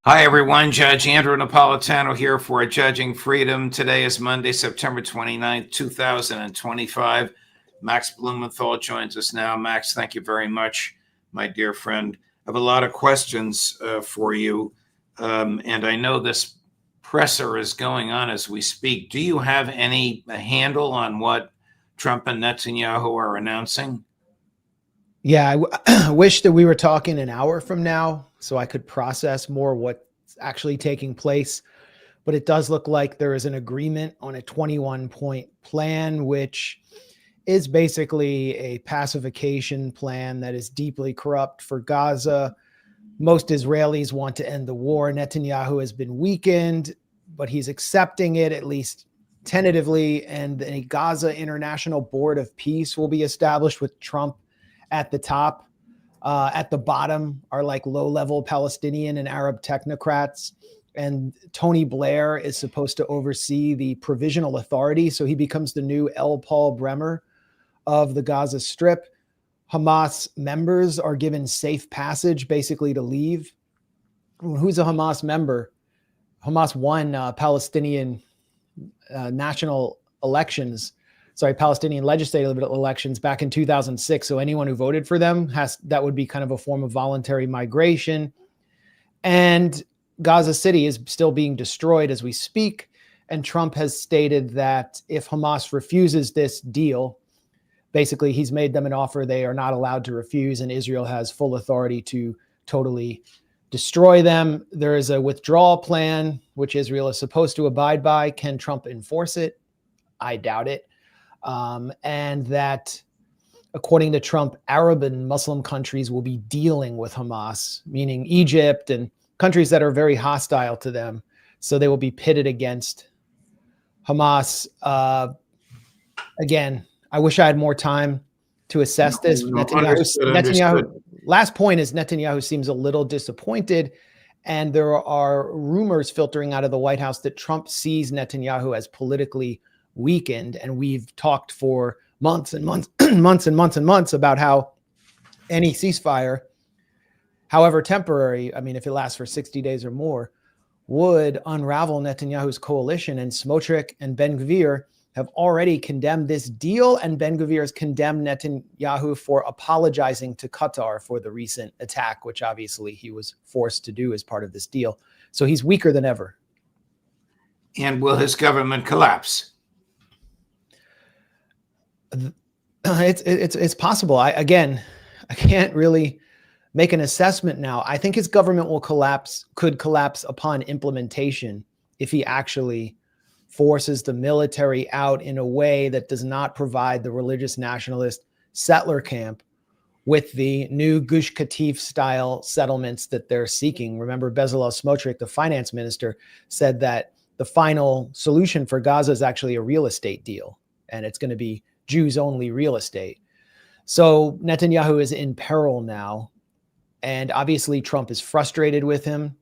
Hi, everyone. Judge Andrew Napolitano here for Judging Freedom. Today is Monday, September 29th, 2025. Max Blumenthal joins us now. Max, thank you very much, my dear friend. I have a lot of questions for you, and I know this presser is going on as we speak. Do you have any handle on what Trump and Netanyahu are announcing? Yeah, I wish that we were talking an hour from now so I could process more what's actually taking place. But it does look like there is an agreement on a 21-point plan, which is basically a pacification plan that is deeply corrupt for Gaza. Most Israelis want to end the war. Netanyahu has been weakened, but he's accepting it, at least tentatively. And a Gaza International Board of Peace will be established with Trump at the top. At the bottom are like low-level Palestinian and Arab technocrats. And Tony Blair is supposed to oversee the provisional authority. So he becomes the new L. Paul Bremer of the Gaza Strip. Hamas members are given safe passage basically to leave. Who's a Hamas member? Hamas won Palestinian national elections. Palestinian legislative elections back in 2006. So anyone who voted for them that would be kind of a form of voluntary migration. And Gaza City is still being destroyed as we speak. And Trump has stated that if Hamas refuses this deal, basically he's made them an offer they are not allowed to refuse, and Israel has full authority to totally destroy them. There is a withdrawal plan, which Israel is supposed to abide by. Can Trump enforce it? I doubt it. And that, according to Trump, Arab and Muslim countries will be dealing with Hamas, meaning Egypt and countries that are very hostile to them. So they will be pitted against Hamas. Again, I wish I had more time to assess this. Netanyahu, last point is Netanyahu seems a little disappointed. And there are rumors filtering out of the White House that Trump sees Netanyahu as politically weakened. And we've talked for months and months, months and months and months about how any ceasefire, however temporary, I mean, if it lasts for 60 days or more, would unravel Netanyahu's coalition. And Smotrich and Ben-Gvir have already condemned this deal. And Ben-Gvir has condemned Netanyahu for apologizing to Qatar for the recent attack, which obviously he was forced to do as part of this deal. So he's weaker than ever. And will his government collapse? It's possible. I can't really make an assessment now. I think his government could collapse upon implementation if he actually forces the military out in a way that does not provide the religious nationalist settler camp with the new Gush Katif style settlements that they're seeking. Remember, Bezalel Smotrich, the finance minister, said that the final solution for Gaza is actually a real estate deal, and it's going to be Jews only real estate. So Netanyahu is in peril now. And obviously Trump is frustrated with him.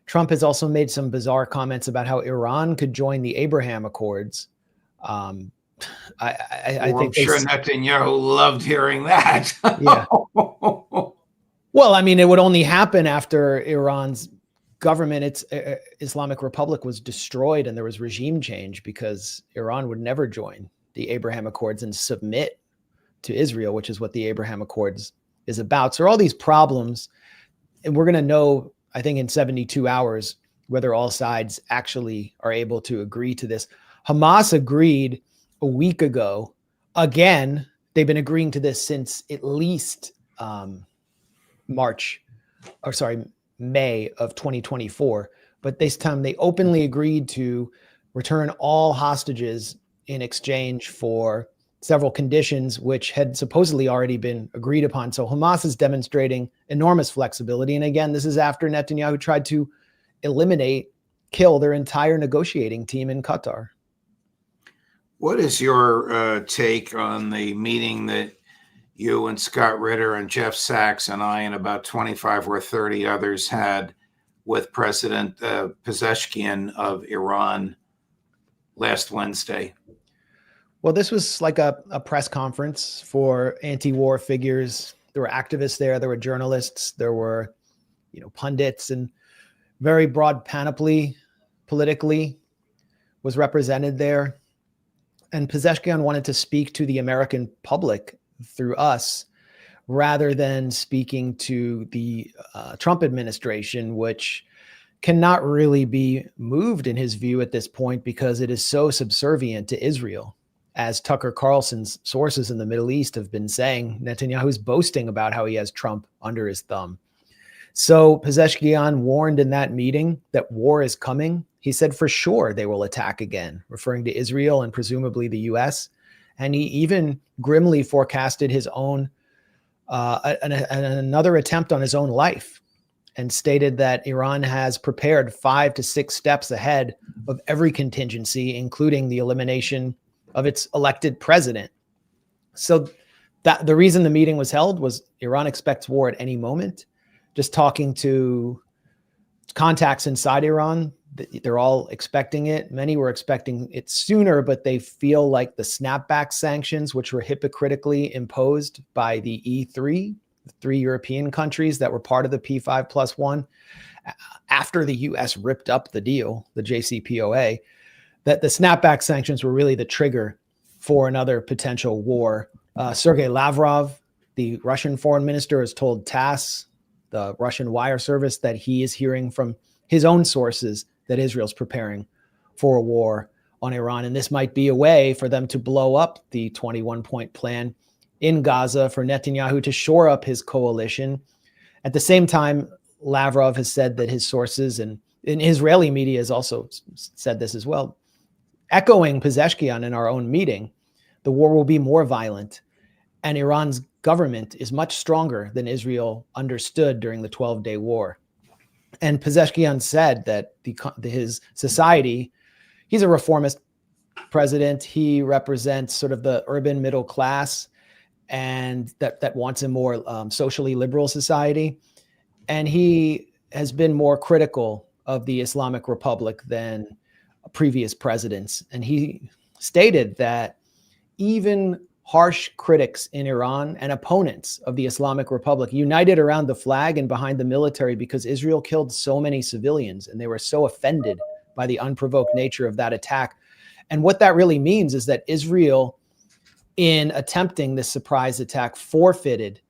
Trump has also made some bizarre comments about how Iran could join the Abraham Accords. I think I'm sure Netanyahu loved hearing that. Yeah. Well, I mean, it would only happen after Iran's government, its Islamic Republic, was destroyed and there was regime change, because Iran would never join the Abraham Accords and submit to Israel, which is what the Abraham Accords is about. So all these problems, and we're going to know, I think, in 72 hours, whether all sides actually are able to agree to this. Hamas agreed a week ago. Again, they've been agreeing to this since at least May of 2024. But this time they openly agreed to return all hostages in exchange for several conditions, which had supposedly already been agreed upon. So Hamas is demonstrating enormous flexibility. And again, this is after Netanyahu tried to kill their entire negotiating team in Qatar. What is your take on the meeting that you and Scott Ritter and Jeff Sachs and I and about 25 or 30 others had with President Pezeshkian of Iran last Wednesday? Well, this was like a press conference for anti-war figures. There were activists there. There were journalists. There were, pundits. And very broad panoply politically was represented there. And Pezeshkian wanted to speak to the American public through us rather than speaking to the Trump administration, which cannot really be moved in his view at this point because it is so subservient to Israel. As Tucker Carlson's sources in the Middle East have been saying, Netanyahu is boasting about how he has Trump under his thumb. So Pezeshkian warned in that meeting that war is coming. He said for sure they will attack again, referring to Israel and presumably the US. And he even grimly forecasted his own, another attempt on his own life, and stated that Iran has prepared 5 to 6 steps ahead of every contingency, including the elimination of its elected president. So that the reason the meeting was held was Iran expects war at any moment. Just talking to contacts inside Iran, they're all expecting it. Many were expecting it sooner, but they feel like the snapback sanctions, which were hypocritically imposed by the E3, the 3 European countries that were part of the P5+1, after the US ripped up the deal, the JCPOA, that the snapback sanctions were really the trigger for another potential war. Sergei Lavrov, the Russian foreign minister, has told TASS, the Russian wire service, that he is hearing from his own sources that Israel's preparing for a war on Iran. And this might be a way for them to blow up the 21-point plan in Gaza, for Netanyahu to shore up his coalition. At the same time, Lavrov has said that his sources, and Israeli media has also said this as well, echoing Pezeshkian in our own meeting, the war will be more violent, and Iran's government is much stronger than Israel understood during the 12-day war. And Pezeshkian said that his society, he's a reformist president. He represents sort of the urban middle class, and that wants a more socially liberal society. And he has been more critical of the Islamic Republic than previous presidents. And he stated that even harsh critics in Iran and opponents of the Islamic Republic united around the flag and behind the military because Israel killed so many civilians, and they were so offended by the unprovoked nature of that attack. And what that really means is that Israel, in attempting this surprise attack, forfeited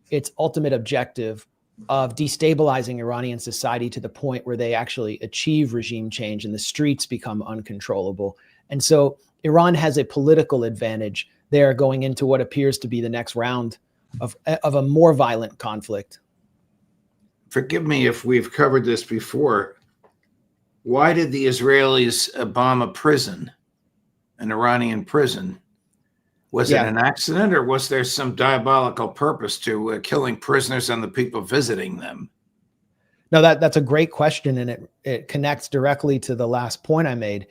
its ultimate objective of destabilizing Iranian society to the point where they actually achieve regime change and the streets become uncontrollable. And so Iran has a political advantage there going into what appears to be the next round of a more violent conflict. Forgive me if we've covered this before. Why did the Israelis bomb a prison, an Iranian prison? Was it an accident, or was there some diabolical purpose to killing prisoners and the people visiting them? No, that's a great question, and it connects directly to the last point I made.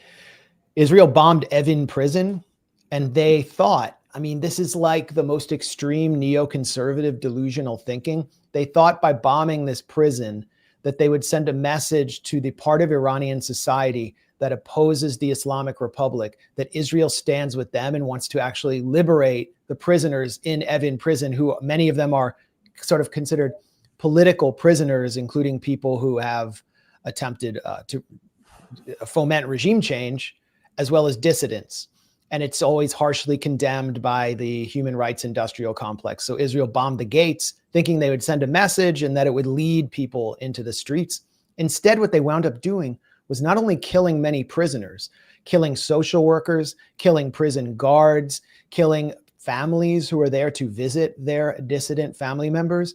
Israel bombed Evin prison, and they thought, I mean, this is like the most extreme neoconservative delusional thinking. They thought by bombing this prison that they would send a message to the part of Iranian society that opposes the Islamic Republic, that Israel stands with them and wants to actually liberate the prisoners in Evin prison, who many of them are sort of considered political prisoners, including people who have attempted to foment regime change, as well as dissidents. And it's always harshly condemned by the human rights industrial complex. So Israel bombed the gates, thinking they would send a message and that it would lead people into the streets. Instead, what they wound up doing was not only killing many prisoners, killing social workers, killing prison guards, killing families who were there to visit their dissident family members.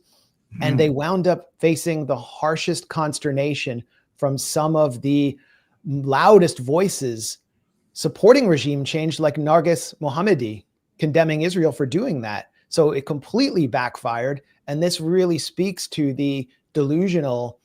And they wound up facing the harshest consternation from some of the loudest voices supporting regime change, like Narges Mohammadi, condemning Israel for doing that. So it completely backfired. And this really speaks to the delusional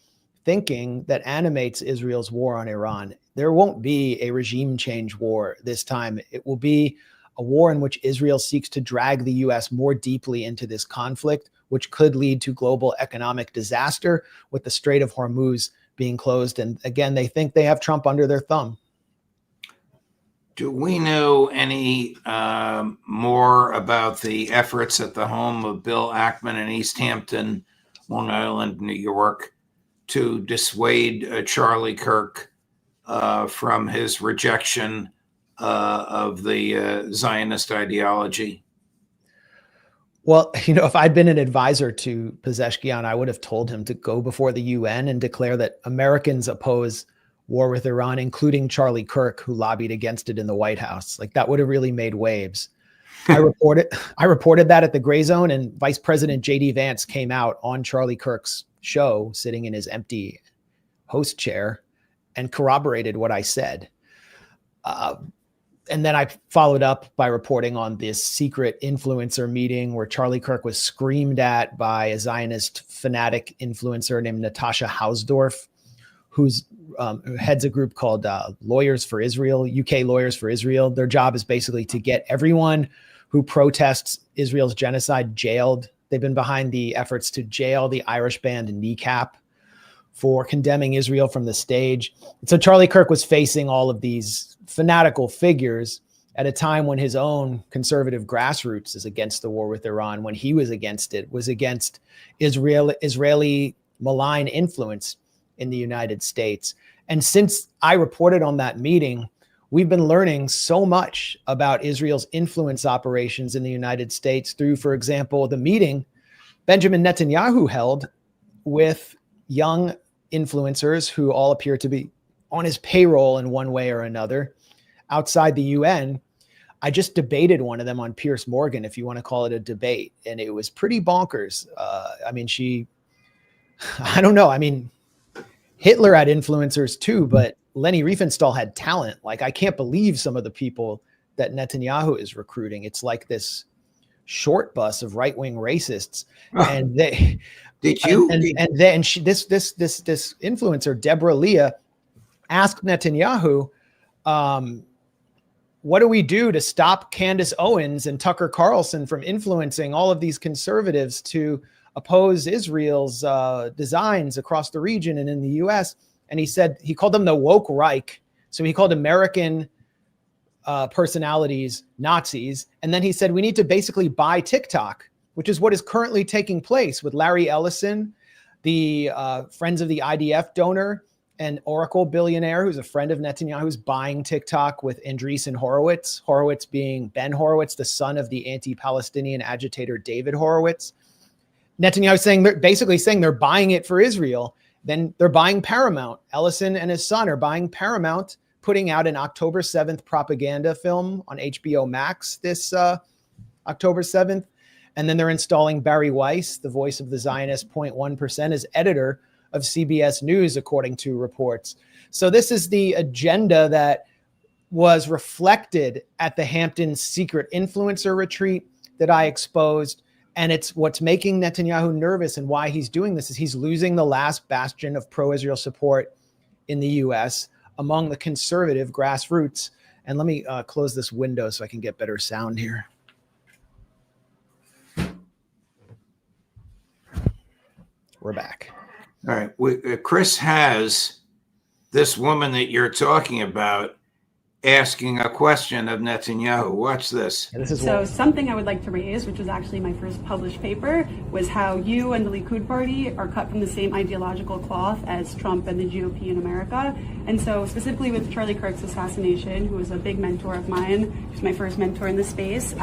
thinking that animates Israel's war on Iran. There won't be a regime change war this time. It will be a war in which Israel seeks to drag the US more deeply into this conflict, which could lead to global economic disaster, with the Strait of Hormuz being closed. And again, they think they have Trump under their thumb. Do we know any more about the efforts at the home of Bill Ackman in East Hampton, Long Island, New York, to dissuade Charlie Kirk from his rejection of the Zionist ideology? Well, if I'd been an advisor to Pezeshkian, I would have told him to go before the UN and declare that Americans oppose war with Iran, including Charlie Kirk, who lobbied against it in the White House. Like, that would have really made waves. I reported that at the Gray Zone, and Vice President J.D. Vance came out on Charlie Kirk's show, sitting in his empty host chair, and corroborated what I said. And then I followed up by reporting on this secret influencer meeting where Charlie Kirk was screamed at by a Zionist fanatic influencer named Natasha Hausdorff, who heads a group called Lawyers for Israel, UK Lawyers for Israel. Their job is basically to get everyone who protests Israel's genocide jailed. They've been behind the efforts to jail the Irish band Kneecap for condemning Israel from the stage. And so Charlie Kirk was facing all of these fanatical figures at a time when his own conservative grassroots is against the war with Iran. When he was against it, was against Israeli malign influence in the United States. And since I reported on that meeting, we've been learning so much about Israel's influence operations in the United States through, for example, the meeting Benjamin Netanyahu held with young influencers who all appear to be on his payroll in one way or another outside the UN. I just debated one of them on Piers Morgan, if you want to call it a debate. And it was pretty bonkers. I don't know. I mean, Hitler had influencers too, but Leni Riefenstahl had talent. Like, I can't believe some of the people that Netanyahu is recruiting. It's like this short bus of right-wing racists. And they, this influencer, Deborah Leah, asked Netanyahu, what do we do to stop Candace Owens and Tucker Carlson from influencing all of these conservatives to oppose Israel's designs across the region and in the US? And he said, he called them the woke Reich. So he called American personalities Nazis. And then he said, we need to basically buy TikTok, which is what is currently taking place with Larry Ellison, the Friends of the IDF donor and Oracle billionaire, who's a friend of Netanyahu, who's buying TikTok with Andreessen Horowitz, Horowitz being Ben Horowitz, the son of the anti-Palestinian agitator David Horowitz. Netanyahu saying, they're basically saying they're buying it for Israel. Then they're buying Paramount. Ellison and his son are buying Paramount, putting out an October 7th propaganda film on HBO Max this October 7th. And then they're installing Barry Weiss, the voice of the Zionist 0.1%, as editor of CBS News, according to reports. So this is the agenda that was reflected at the Hamptons secret influencer retreat that I exposed. And it's what's making Netanyahu nervous, and why he's doing this is he's losing the last bastion of pro-Israel support in the US among the conservative grassroots. And let me close this window so I can get better sound here. We're back. All right. Chris has this woman that you're talking about asking a question of Netanyahu. Watch this. So something I would like to raise, which was actually my first published paper, was how you and the Likud party are cut from the same ideological cloth as Trump and the GOP in America. And so specifically with Charlie Kirk's assassination, who was a big mentor of mine, who's my first mentor in the space,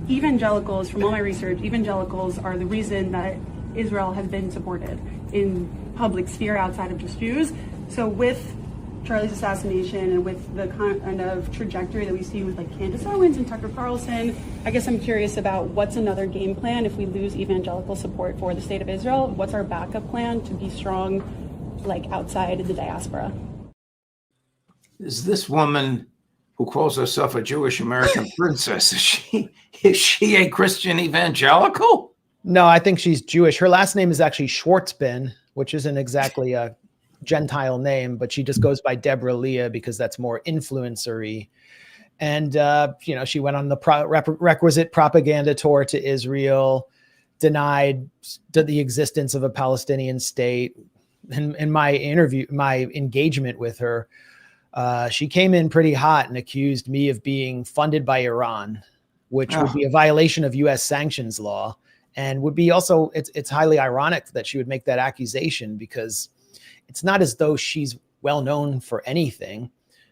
evangelicals, from all my research, evangelicals are the reason that Israel has been supported in public sphere outside of just Jews. So with Charlie's assassination and with the kind of trajectory that we see with like Candace Owens and Tucker Carlson, I guess I'm curious about what's another game plan if we lose evangelical support for the state of Israel. What's our backup plan to be strong, like outside the diaspora? Is this woman who calls herself a Jewish American princess, is she a Christian evangelical? No, I think she's Jewish. Her last name is actually Schwartzbin, which isn't exactly a Gentile name, but she just goes by Deborah Leah because that's more influencery. And, she went on the requisite propaganda tour to Israel, denied the existence of a Palestinian state. In my engagement with her, she came in pretty hot and accused me of being funded by Iran, which would be a violation of U.S. sanctions law. And would be also, it's highly ironic that she would make that accusation because it's not as though she's well known for anything.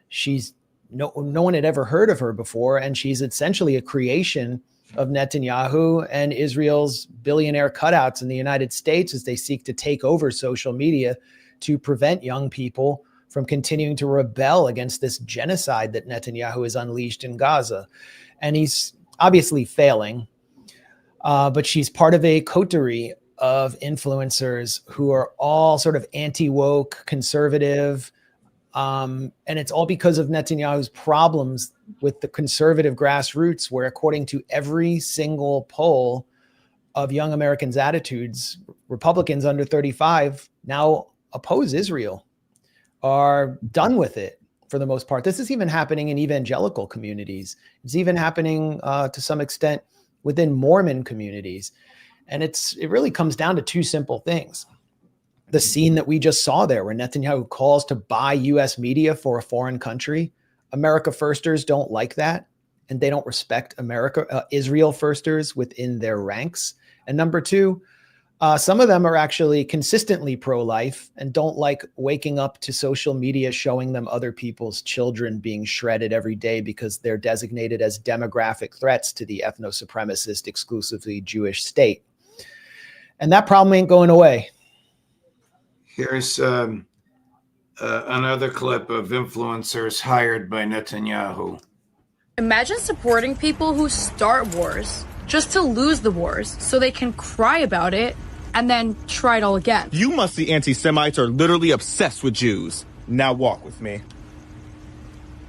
She's no one had ever heard of her before, and she's essentially a creation of Netanyahu and Israel's billionaire cutouts in the United States as they seek to take over social media to prevent young people from continuing to rebel against this genocide that Netanyahu has unleashed in Gaza. And he's obviously failing, but she's part of a coterie of influencers who are all sort of anti-woke, conservative, and it's all because of Netanyahu's problems with the conservative grassroots, where according to every single poll of young Americans' attitudes, Republicans under 35 now oppose Israel, are done with it for the most part. This is even happening in evangelical communities. It's even happening to some extent within Mormon communities. And it really comes down to two simple things. The scene that we just saw there, where Netanyahu calls to buy US media for a foreign country. America firsters don't like that, and they don't respect Israel firsters within their ranks. And number two, some of them are actually consistently pro-life and don't like waking up to social media showing them other people's children being shredded every day because they're designated as demographic threats to the ethno-supremacist, exclusively Jewish state. And that problem ain't going away. Here's another clip of influencers hired by Netanyahu. Imagine supporting people who start wars just to lose the wars so they can cry about it and then try it all again. You must see anti-Semites are literally obsessed with Jews. Now walk with me.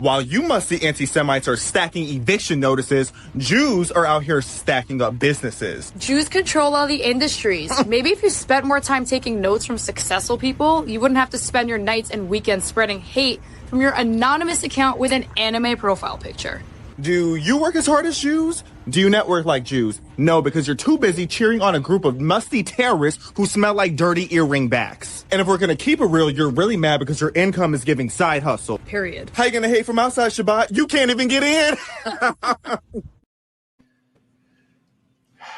While you must see anti-Semites are stacking eviction notices, Jews are out here stacking up businesses. Jews control all the industries. Maybe if you spent more time taking notes from successful people, you wouldn't have to spend your nights and weekends spreading hate from your anonymous account with an anime profile picture. Do you work as hard as Jews? Do you network like Jews? No, because you're too busy cheering on a group of musty terrorists who smell like dirty earring backs. And if we're gonna keep it real, you're really mad because your income is giving side hustle. Period. How you gonna hate from outside Shabbat? You can't even get in.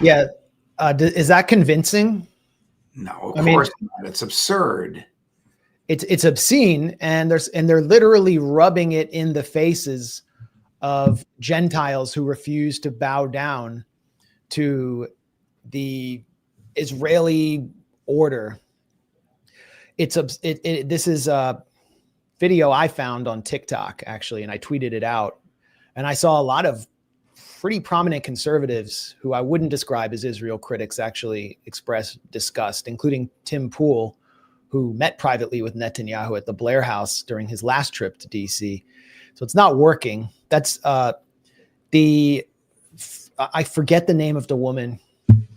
Yeah. Is that convincing? No, of course not. It's absurd. It's obscene, and they're literally rubbing it in the faces of Gentiles who refuse to bow down to the Israeli order. This is a video I found on TikTok, actually, and I tweeted it out. And I saw a lot of pretty prominent conservatives who I wouldn't describe as Israel critics actually express disgust, including Tim Pool, who met privately with Netanyahu at the Blair House during his last trip to DC. So it's not working. That's I forget the name of the woman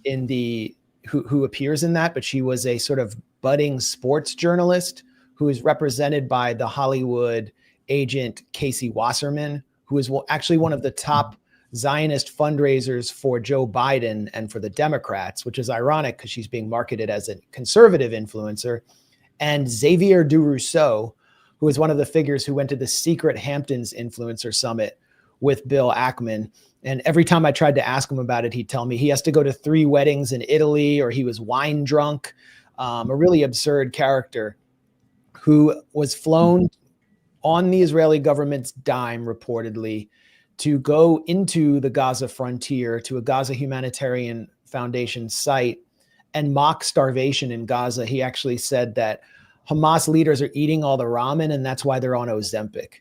who appears in that, but she was a sort of budding sports journalist who is represented by the Hollywood agent Casey Wasserman, who is actually one of the top Zionist fundraisers for Joe Biden and for the Democrats, which is ironic because she's being marketed as a conservative influencer. And Xavier DuRousseau, who is one of the figures who went to the secret Hamptons Influencer Summit with Bill Ackman. And every time I tried to ask him about it, he'd tell me he has to go to 3 weddings in Italy, or he was wine drunk. A really absurd character who was flown on the Israeli government's dime, reportedly, to go into the Gaza frontier to a Gaza Humanitarian Foundation site and mock starvation in Gaza. He actually said that Hamas leaders are eating all the ramen, and that's why they're on Ozempic.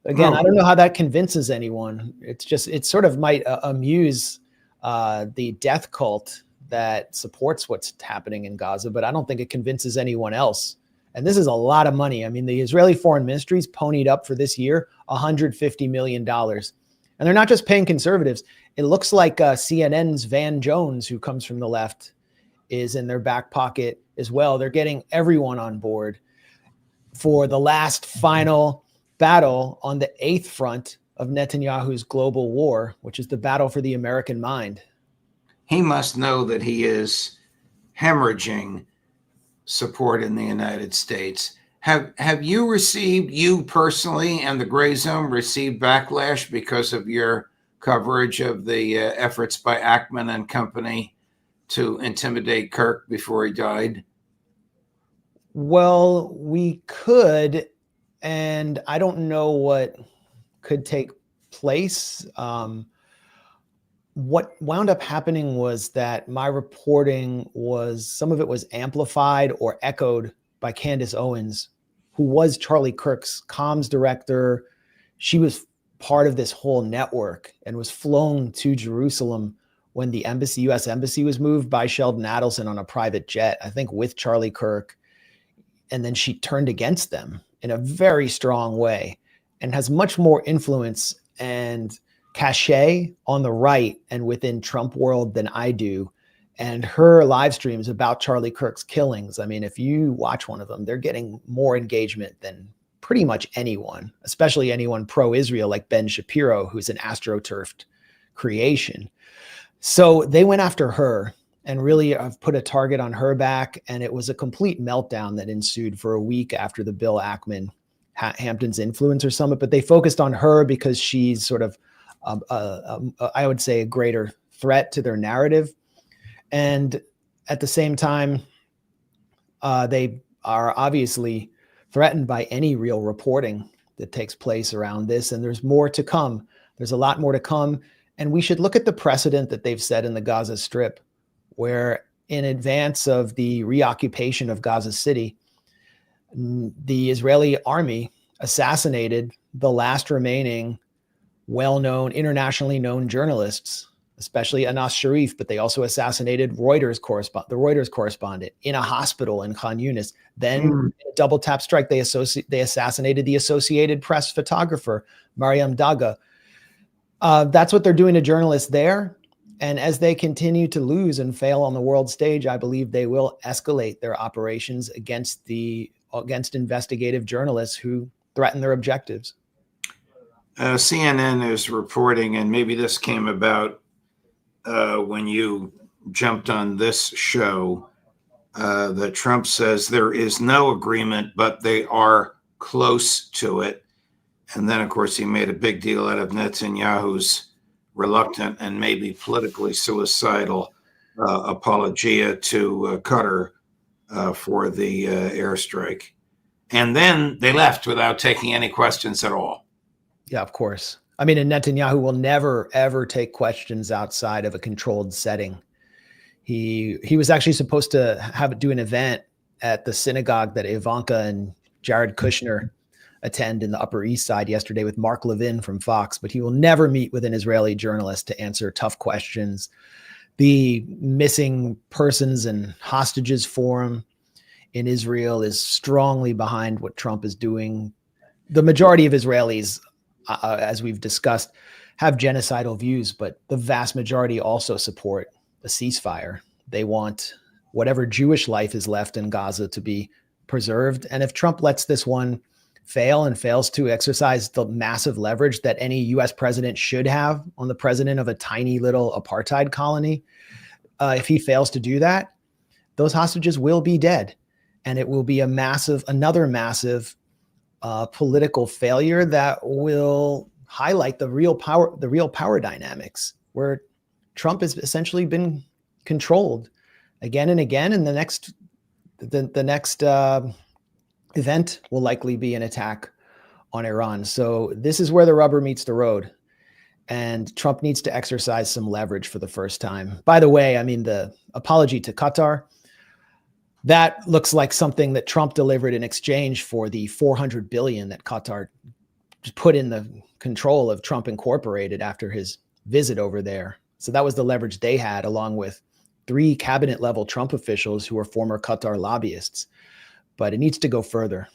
Again, I don't know how that convinces anyone. It sort of might amuse the death cult that supports what's happening in Gaza, but I don't think it convinces anyone else. And this is a lot of money. I mean, the Israeli Foreign Ministry's ponied up for this year $150 million. And they're not just paying conservatives. It looks like CNN's Van Jones, who comes from the left, is in their back pocket as well. They're getting everyone on board for the last final battle on the 8th front of Netanyahu's global war, which is the battle for the American mind. He must know that he is hemorrhaging support in the United States. Have you personally and the Gray Zone received backlash because of your coverage of the efforts by Ackman and company to intimidate Kirk before he died? Well, we could, and I don't know what could take place. What wound up happening was that my reporting was, some of it was amplified or echoed by Candace Owens, who was Charlie Kirk's comms director. She was part of this whole network and was flown to Jerusalem when the embassy, U.S. embassy, was moved by Sheldon Adelson on a private jet, I think with Charlie Kirk. And then she turned against them in a very strong way and has much more influence and cachet on the right and within Trump world than I do. And her live streams about Charlie Kirk's killings, I mean, if you watch one of them, they're getting more engagement than pretty much anyone, especially anyone pro-Israel like Ben Shapiro, who's an astroturfed creation. So they went after her and really have put a target on her back. And it was a complete meltdown that ensued for a week after the Bill Ackman Hamptons Influencer Summit. But they focused on her because she's sort of, I would say, a greater threat to their narrative. And at the same time, they are obviously threatened by any real reporting that takes place around this. And there's more to come. There's a lot more to come. And we should look at the precedent that they've set in the Gaza Strip, where in advance of the reoccupation of Gaza City, the Israeli army assassinated the last remaining well-known, internationally known journalists, especially Anas Sharif, but they also assassinated the Reuters correspondent in a hospital in Khan Yunis. Then in a double tap strike, they assassinated the Associated Press photographer, Mariam Daga. That's what they're doing to journalists there. And as they continue to lose and fail on the world stage, I believe they will escalate their operations against investigative journalists who threaten their objectives. CNN is reporting, and maybe this came about when you jumped on this show, that Trump says there is no agreement, but they are close to it. And then, of course, he made a big deal out of Netanyahu's reluctant and maybe politically suicidal apologia to Qatar for the airstrike. And then they left without taking any questions at all. Yeah, of course. I mean, and Netanyahu will never, ever take questions outside of a controlled setting. He was actually supposed to do an event at the synagogue that Ivanka and Jared Kushner attend in the Upper East Side yesterday with Mark Levin from Fox, but he will never meet with an Israeli journalist to answer tough questions. The missing persons and hostages forum in Israel is strongly behind what Trump is doing. The majority of Israelis, as we've discussed, have genocidal views, but the vast majority also support a ceasefire. They want whatever Jewish life is left in Gaza to be preserved. And if Trump lets this one fail and fails to exercise the massive leverage that any US president should have on the president of a tiny little apartheid colony, if he fails to do that, those hostages will be dead. And it will be another massive political failure that will highlight the real power dynamics, where Trump has essentially been controlled again and again. And the next event will likely be an attack on Iran. So this is where the rubber meets the road. And Trump needs to exercise some leverage for the first time. By the way, I mean, the apology to Qatar, that looks like something that Trump delivered in exchange for the $400 billion that Qatar put in the control of Trump Incorporated after his visit over there. So that was the leverage they had, along with 3 cabinet level Trump officials who were former Qatar lobbyists. But it needs to go further.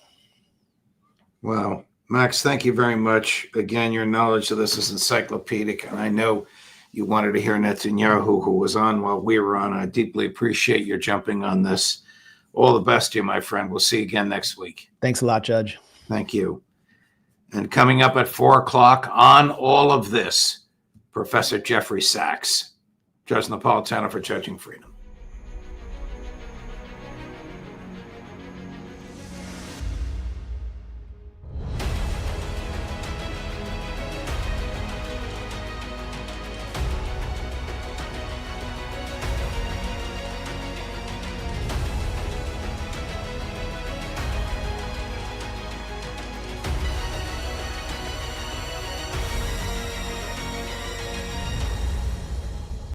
Wow. Max, thank you very much. Again, your knowledge of this is encyclopedic, and I know you wanted to hear Netanyahu, who was on while we were on. I deeply appreciate your jumping on this. All the best to you, my friend. We'll see you again next week. Thanks a lot, Judge. Thank you. And coming up at 4 o'clock on all of this, Professor Jeffrey Sachs, Judge Napolitano for Judging Freedom.